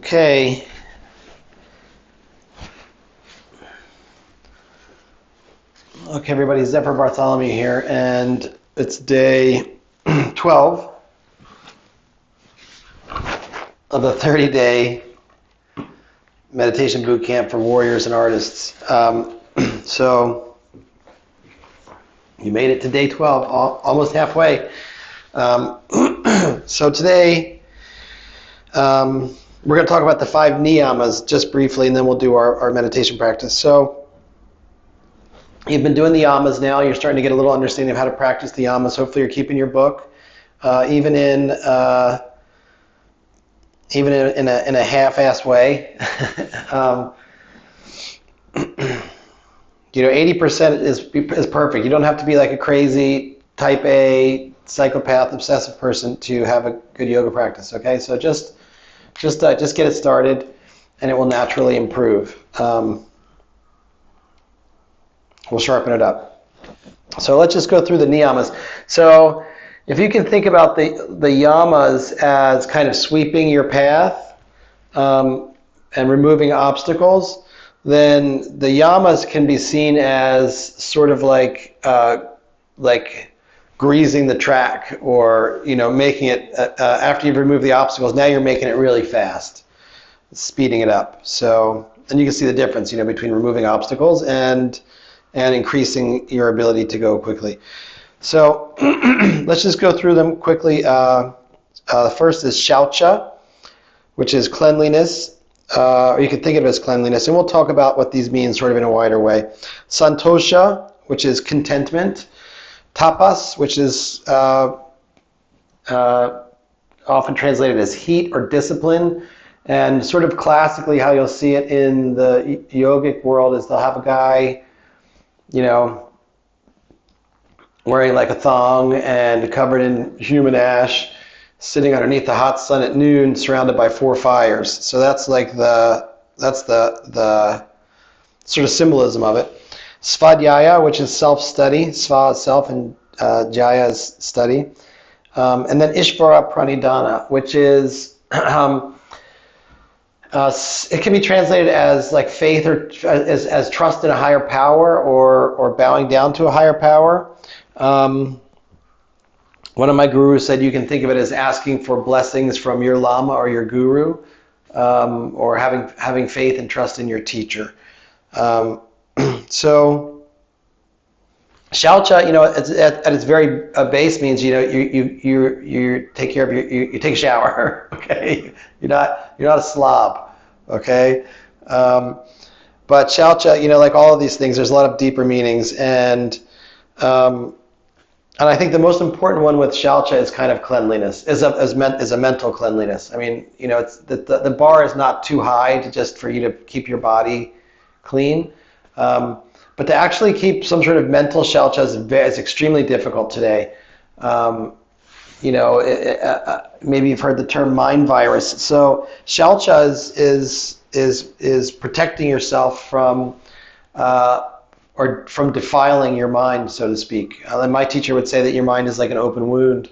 Okay. Okay, everybody, Zephyr Bartholomew here, and it's day 12 of the 30-day meditation boot camp for warriors and artists. So you made it to day 12, almost halfway. So today we're going to talk about the 5 niyamas just briefly, and then we'll do our meditation practice. So you've been doing the yamas now. You're starting to get a little understanding of how to practice the yamas. Hopefully you're keeping your book. Even in a half-assed way. 80% is perfect. You don't have to be like a crazy type A psychopath obsessive person to have a good yoga practice. Okay, so just get it started, and it will naturally improve. We'll sharpen it up. So let's just go through the niyamas. So if you can think about the yamas as kind of sweeping your path and removing obstacles, then the yamas can be seen as sort of like greasing the track, or making it after you've removed the obstacles. Now you're making it really fast, speeding it up. So, and you can see the difference, between removing obstacles and increasing your ability to go quickly. So let's just go through them quickly. The first is shaucha, which is cleanliness, or you can think of it as cleanliness, and we'll talk about what these mean sort of in a wider way. Santosha, which is contentment. Tapas, which is often translated as heat or discipline, and sort of classically how you'll see it in the yogic world is they'll have a guy wearing like a thong and covered in human ash, sitting underneath the hot sun at noon, surrounded by 4 fires. So that's like the sort of symbolism of it. Svadhyaya, which is self-study. Sva is self, and Jaya is study. And then Ishvara Pranidhana, which is it can be translated as like faith, or as trust in a higher power, or bowing down to a higher power. One of my gurus said you can think of it as asking for blessings from your lama or your guru, or having faith and trust in your teacher. So shaucha, at its very base means you take care of you take a shower. Okay, you're not a slob. Okay, but shaucha, like all of these things, there's a lot of deeper meanings, and I think the most important one with shaucha is kind of cleanliness, is a mental cleanliness. I mean, it's the bar is not too high for you to keep your body clean. But to actually keep some sort of mental shaucha is extremely difficult today. Maybe you've heard the term mind virus. So shaucha is protecting yourself from defiling your mind, so to speak. And my teacher would say that your mind is like an open wound,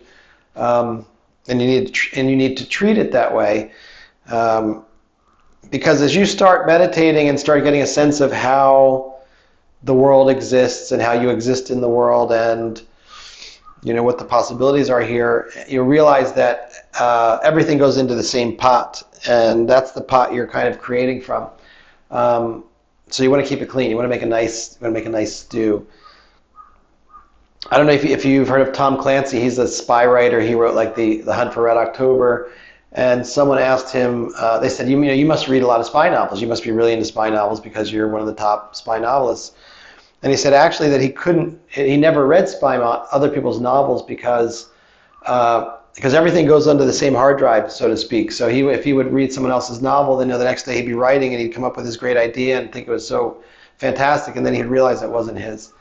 and you need to treat it that way. Because as you start meditating and start getting a sense of how the world exists and how you exist in the world, and what the possibilities are here, you realize that everything goes into the same pot, and that's the pot you're kind of creating from. So you want to keep it clean. You want to make a nice stew. I don't know if you've heard of Tom Clancy. He's a spy writer. He wrote like the Hunt for Red October. And someone asked him, they said, you must read a lot of spy novels. You must be really into spy novels because you're one of the top spy novelists. And he said actually that he never read other people's novels because everything goes onto the same hard drive, so to speak. So if he would read someone else's novel, then the next day he'd be writing and he'd come up with this great idea and think it was so fantastic, and then he'd realize it wasn't his.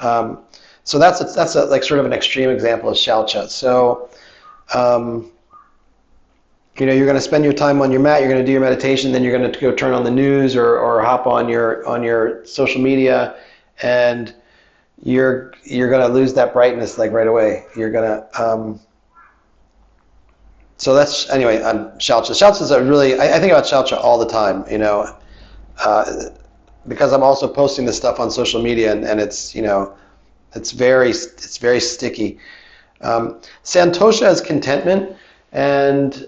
So that's like sort of an extreme example of shaucha. So you're going to spend your time on your mat, you're going to do your meditation, then you're going to go turn on the news or hop on your social media, and you're going to lose that brightness like right away. You're going to So that's anyway on Shalcha. Shalcha is a really I think about Shalcha all the time, because I'm also posting this stuff on social media, and it's it's very sticky. Santosha is contentment, and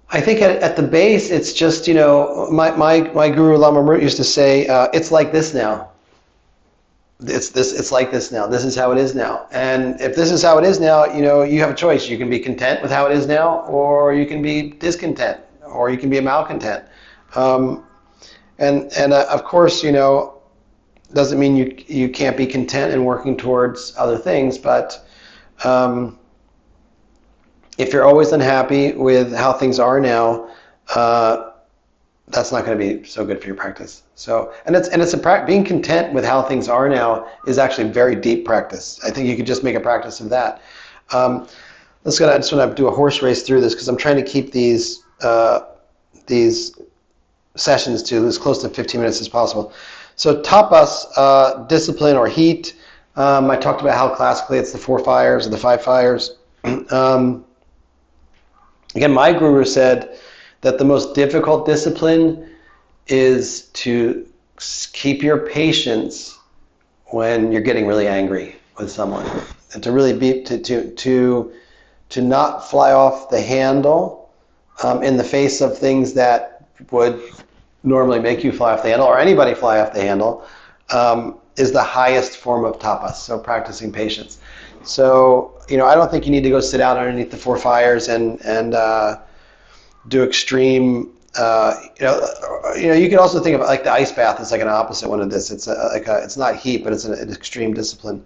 I think at the base it's just my guru Lama Mrut used to say it's like this now. It's like this now. This is how it is now. And if this is how it is now, you have a choice. You can be content with how it is now, or you can be discontent, or you can be a malcontent. And of course, doesn't mean you can't be content and working towards other things, but if you're always unhappy with how things are now, that's not going to be so good for your practice. So, being content with how things are now is actually very deep practice. I think you could just make a practice of that. I just want to do a horse race through this because I'm trying to keep these sessions to as close to 15 minutes as possible. So tapas, discipline or heat. I talked about how classically it's the 4 fires or the 5 fires. Again, my guru said that the most difficult discipline is to keep your patience when you're getting really angry with someone, and to really be to not fly off the handle in the face of things that would normally make you fly off the handle, or anybody fly off the handle, is the highest form of tapas. So practicing patience. So I don't think you need to go sit out underneath the 4 fires and do extreme. You can also think of like the ice bath is like an opposite one of this. It's it's not heat, but it's an extreme discipline,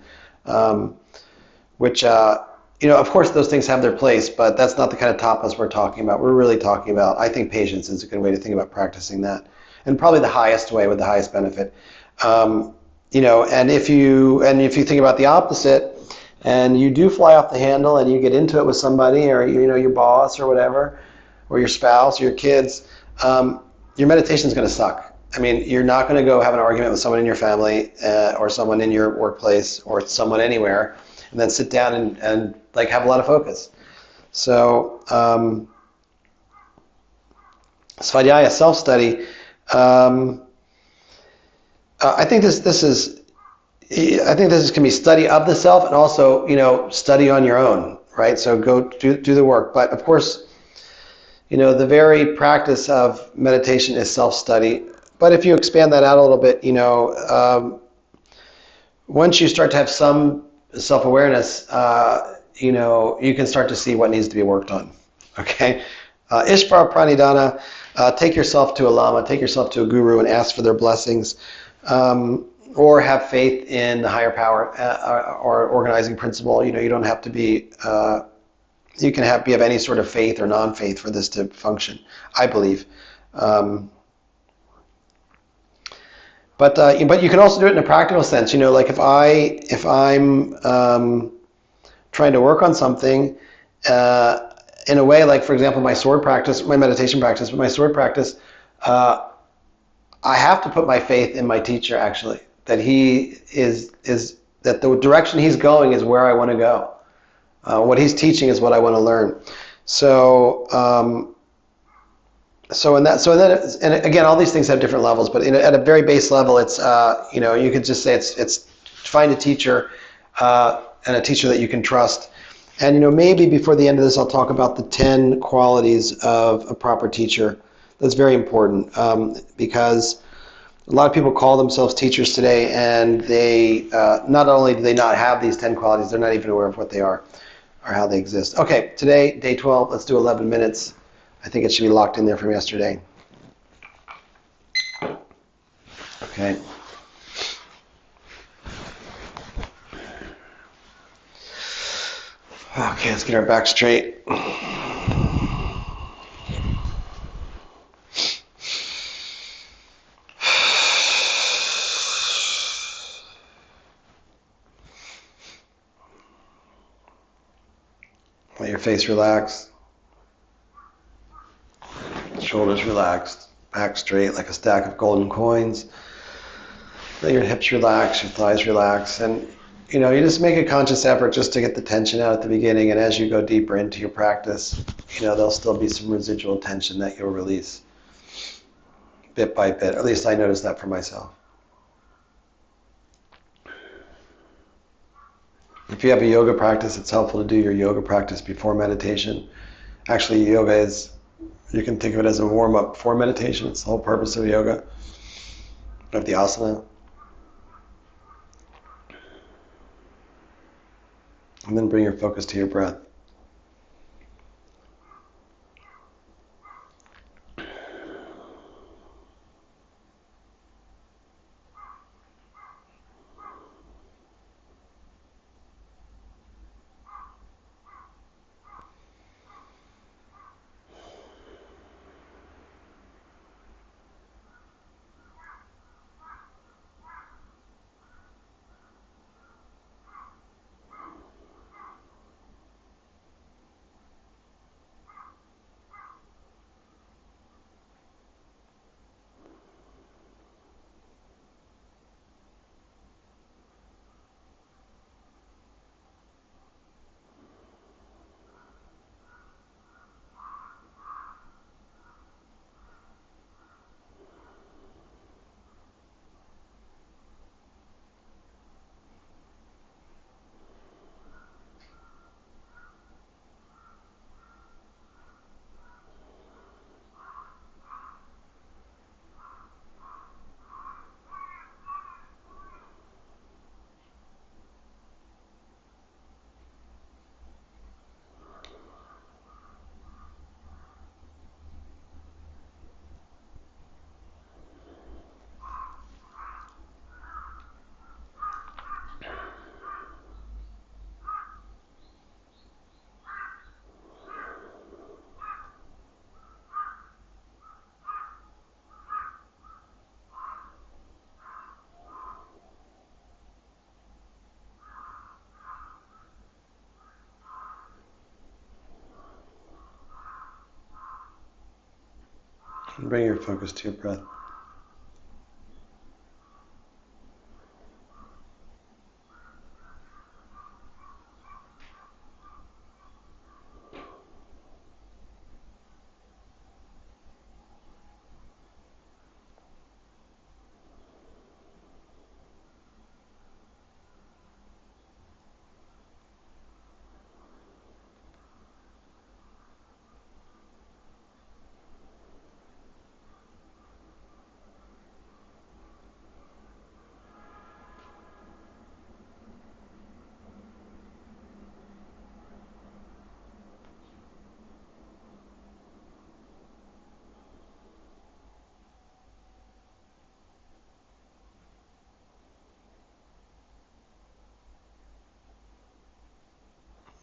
which of course those things have their place, but that's not the kind of tapas we're talking about. We're really talking about, I think, patience is a good way to think about practicing that, and probably the highest way with the highest benefit. And if you think about the opposite, and you do fly off the handle and you get into it with somebody, or your boss or whatever, or your spouse or your kids, your meditation is going to suck. I mean, you're not going to go have an argument with someone in your family or someone in your workplace or someone anywhere and then sit down and like have a lot of focus. So Svadhyaya, self-study, I think this can be study of the self and also study on your own, right? So go do the work. But of course, the very practice of meditation is self-study. But if you expand that out a little bit, once you start to have some self-awareness, you can start to see what needs to be worked on. Okay? Ishvara Pranidhana, take yourself to a lama, take yourself to a guru and ask for their blessings. Or have faith in the higher power or organizing principle. You don't have to be... you can be of any sort of faith or non-faith for this to function, I believe. But you can also do it in a practical sense. Like if I'm trying to work on something in a way, like for example, my sword practice, my meditation practice, but my sword practice, I have to put my faith in my teacher. Actually, that he is that the direction he's going is where I want to go. What he's teaching is what I want to learn. So and again, all these things have different levels, but at a very base level, it's you could just say it's find a teacher and a teacher that you can trust. And maybe before the end of this, I'll talk about the 10 qualities of a proper teacher. That's very important because a lot of people call themselves teachers today, and they not only do they not have these 10 qualities, they're not even aware of what they are or how they exist. Okay, today, day 12, let's do 11 minutes. I think it should be locked in there from yesterday. Okay. Okay, let's get our back straight. Let your face relax. Shoulders relaxed. Back straight like a stack of golden coins. Let your hips relax, your thighs relax. And You just make a conscious effort just to get the tension out at the beginning, and as you go deeper into your practice, there'll still be some residual tension that you'll release bit by bit. At least I noticed that for myself. If you have a yoga practice, it's helpful to do your yoga practice before meditation. Actually, yoga you can think of it as a warm-up for meditation. It's the whole purpose of yoga, of the asana. And then bring your focus to your breath. And bring your focus to your breath.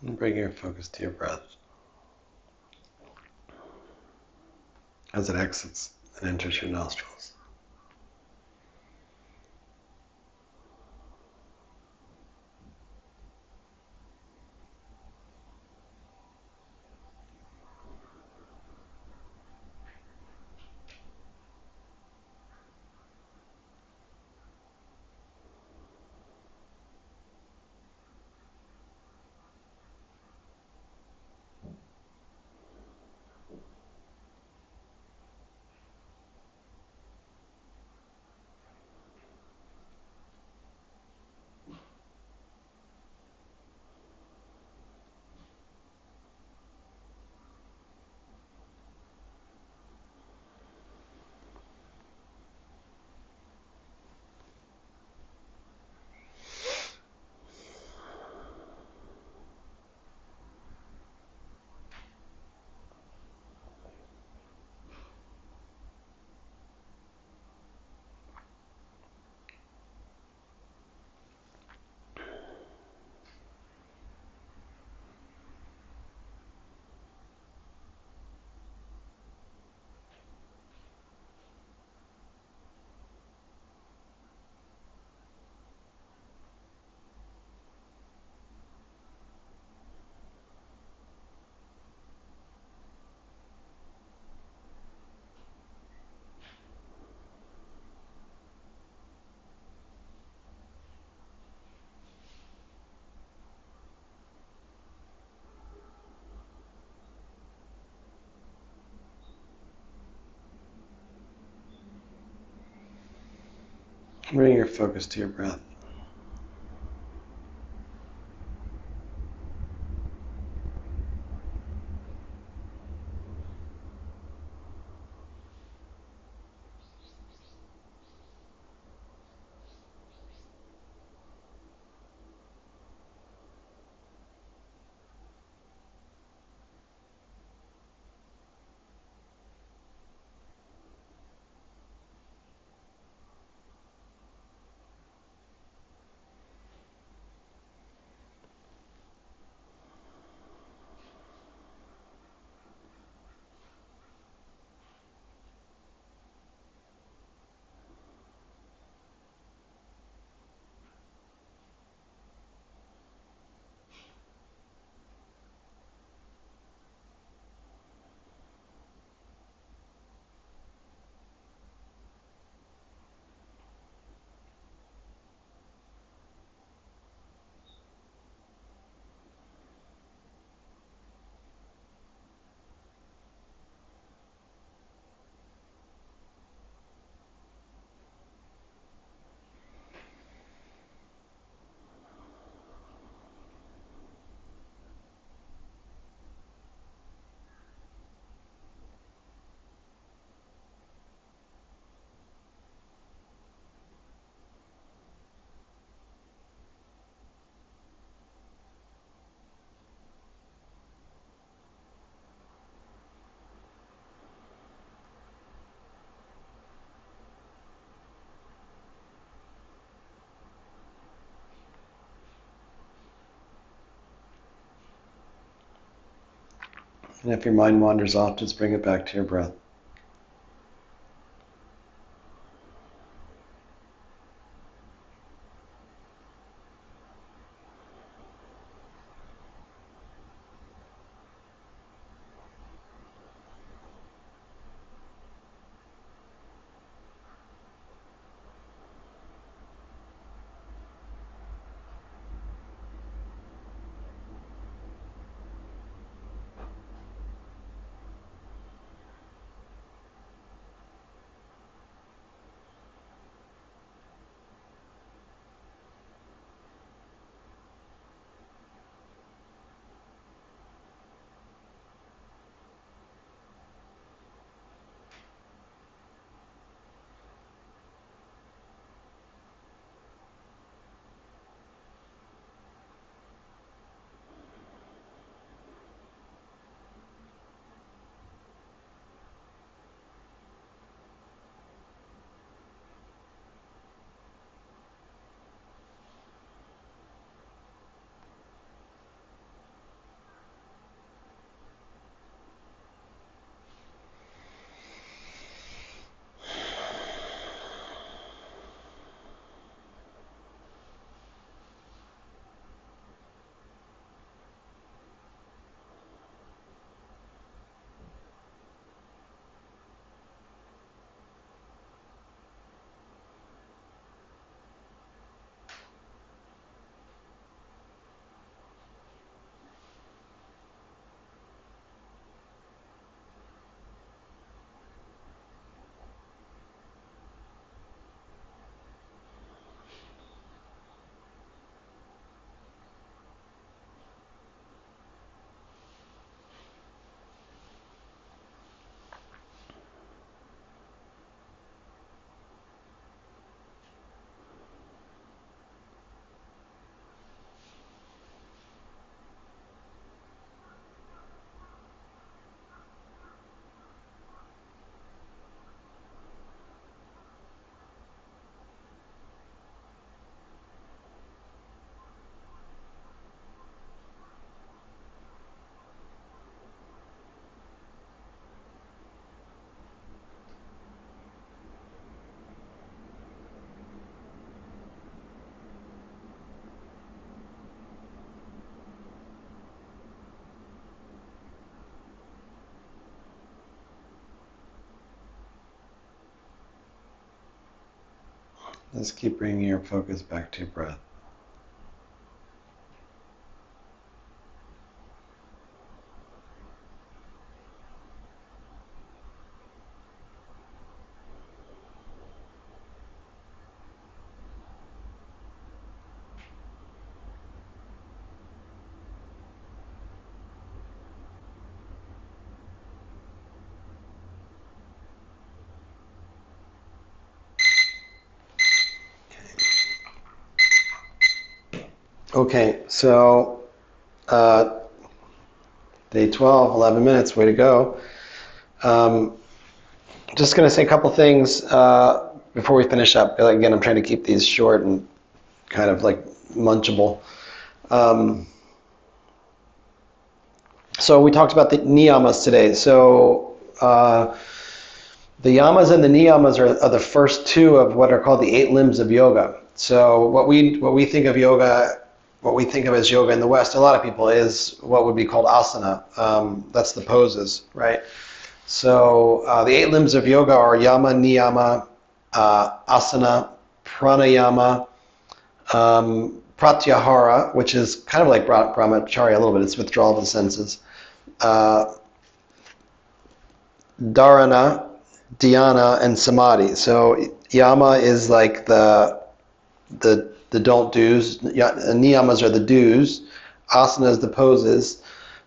And bring your focus to your breath as it exits and enters your nostrils. Bring your focus to your breath. And if your mind wanders off, just bring it back to your breath. Just keep bringing your focus back to your breath. Okay, so day 12, 11 minutes, way to go. Um, just going to say a couple things before we finish up. Again, I'm trying to keep these short and kind of like munchable. Um, so we talked about the niyamas today. So the yamas and the niyamas are the first two of what are called the 8 limbs of yoga. So what we think of yoga, what we think of as yoga in the West, a lot of people, is what would be called asana. That's the poses, right? So the 8 limbs of yoga are yama, niyama, asana, pranayama, pratyahara, which is kind of like brahmacharya a little bit. It's withdrawal of the senses. Dharana, dhyana, and samadhi. So yama is like the don't do's. Niyamas are the do's. Asana is the poses.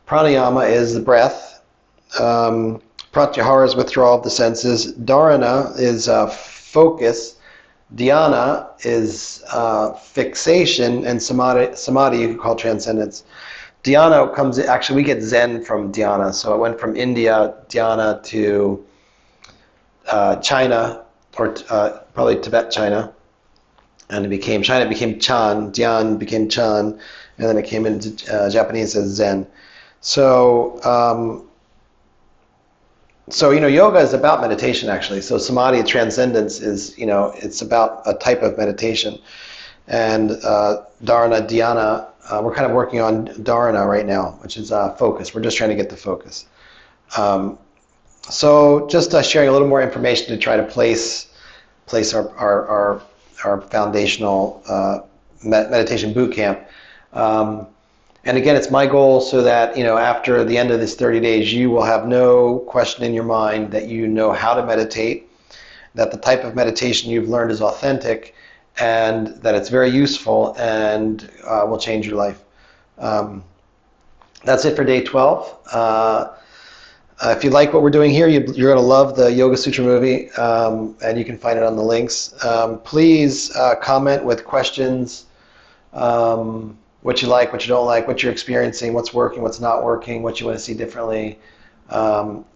Pranayama is the breath. Pratyahara is withdrawal of the senses. Dharana is focus. Dhyana is fixation, and samadhi you could call transcendence. Dhyana comes, actually we get Zen from dhyana, so it went from India, dhyana, to China, or probably Tibet, China, and it became China, it became Chan, Dhyan became Chan, and then it came into Japanese as Zen. So, yoga is about meditation, actually. So samadhi, transcendence, is, it's about a type of meditation. And dharana, dhyana, we're kind of working on dharana right now, which is focus. We're just trying to get the focus. So just sharing a little more information to try to place our foundational meditation boot camp. And again, it's my goal so that, after the end of this 30 days, you will have no question in your mind that you know how to meditate, that the type of meditation you've learned is authentic, and that it's very useful and will change your life. That's it for day 12. If you like what we're doing here, you're going to love the Yoga Sutra movie, and you can find it on the links. Please comment with questions, what you like, what you don't like, what you're experiencing, what's working, what's not working, what you want to see differently.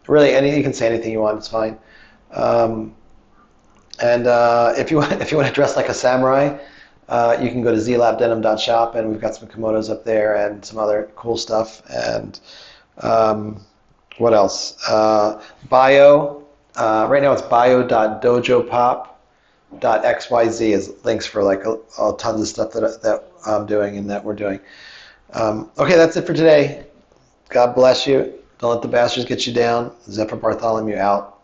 Really, you can say anything you want, it's fine. And if you want to dress like a samurai, you can go to zlabdenim.shop, and we've got some kimonos up there and some other cool stuff. And what else? Bio. Right now it's bio.dojopop.xyz is links for like tons of stuff that I'm doing and that we're doing. Okay, that's it for today. God bless you. Don't let the bastards get you down. Zephyr Bartholomew out.